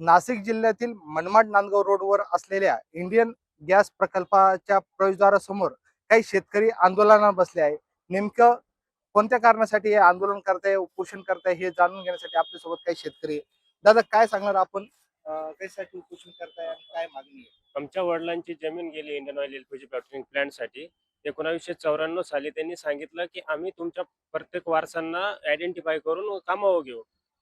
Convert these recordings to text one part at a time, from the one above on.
नाशिक जिल्ह्यातील मनमाड नांदगाव रोडवर असलेल्या इंडियन गॅस प्रकल्पाच्या प्रवेशद्वारासमोर काही शेतकरी आंदोलनात बसले आहे. नेमकं कोणत्या कारणासाठी हे आंदोलन करताय, उपोषण करताय हे जाणून घेण्यासाठी आपल्यासोबत काही शेतकरी आहे. दादा, काय सांगणार आपण? कशासाठी उपोषण करताय आणि काय मागणी आहे? आमच्या वडिलांची जमीन गेली इंडियन ऑइल एलपीजी फॅक्टरिंग प्लांटसाठी. 1994 साली त्यांनी सांगितलं, की आम्ही तुमच्या प्रत्येक वारसांना आयडेंटिफाय करून कामावर घेऊ.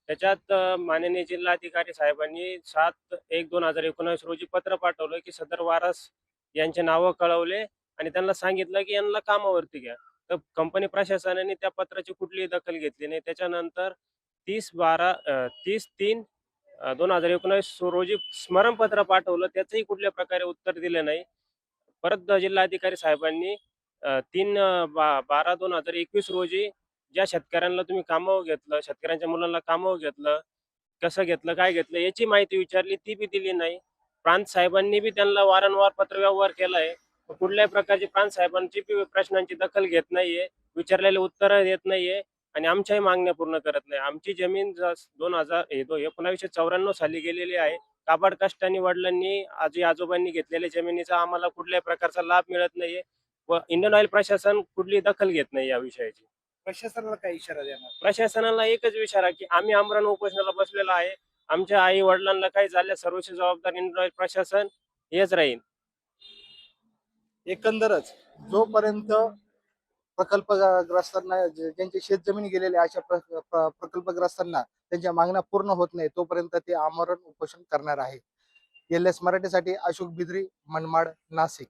त्याच्यात माननीय जिल्हाधिकारी साहेबांनी 7/1/2019 रोजी पत्र पाठवलं, की सदर वारस यांचे नावं कळवले आणि त्यांना सांगितलं, की यांना कामावरती घ्या. तर कंपनी प्रशासनाने त्या पत्राची कुठलीही दखल घेतली नाही. त्याच्यानंतर 30/3 रोजी स्मरणपत्र पाठवलं, त्याचंही कुठल्या प्रकारे उत्तर दिलं नाही. परत जिल्हाधिकारी साहेबांनी 3/12/2021 रोजी ज्या शेतकऱ्यांना तुम्ही कामावर घेतलं, शेतकऱ्यांच्या मुलांना कामावर घेतलं, कसं घेतलं, काय घेतलं याची माहिती विचारली, ती बी दिली नाही. प्रांत साहेबांनी बी त्यांना वारंवार पत्रव्यवहार केलाय. कुठल्याही प्रकारची प्रांत साहेबांची बी प्रश्नांची दखल घेत नाहीये, विचारलेले उत्तरं देत नाहीये आणि आमच्याही मागण्या पूर्ण करत नाही. आमची जमीन 1994 साली गेलेली आहे. काबाड कष्टाने वडिलांनी, आजी आजोबांनी घेतलेल्या जमिनीचा आम्हाला कुठल्याही प्रकारचा लाभ मिळत नाहीये व इंडियन ऑइल प्रशासन कुठली दखल घेत नाही या विषयाची. प्रशासनाला काय इशारा देणार? प्रशासनाला एकच इशारा, की आम्ही आमरण उपोषणाला बसलेलो आहे. आमच्या आई वडिलांना काही झाल्या सर्वस्वी जबाबदार इंडियन ऑइल प्रशासन हेच राहील. एकंदरच जोपर्यंत प्रकल्पग्रस्तांना ज्यांचे शेत जमीन गेलेले अशा प्रकल्पग्रस्तांना त्यांच्या मागण्या पूर्ण होत नाही तोपर्यंत ते आमरण उपोषण करणार आहे. LS मराठीसाठी अशोक बिद्री, मनमाड, नाशिक.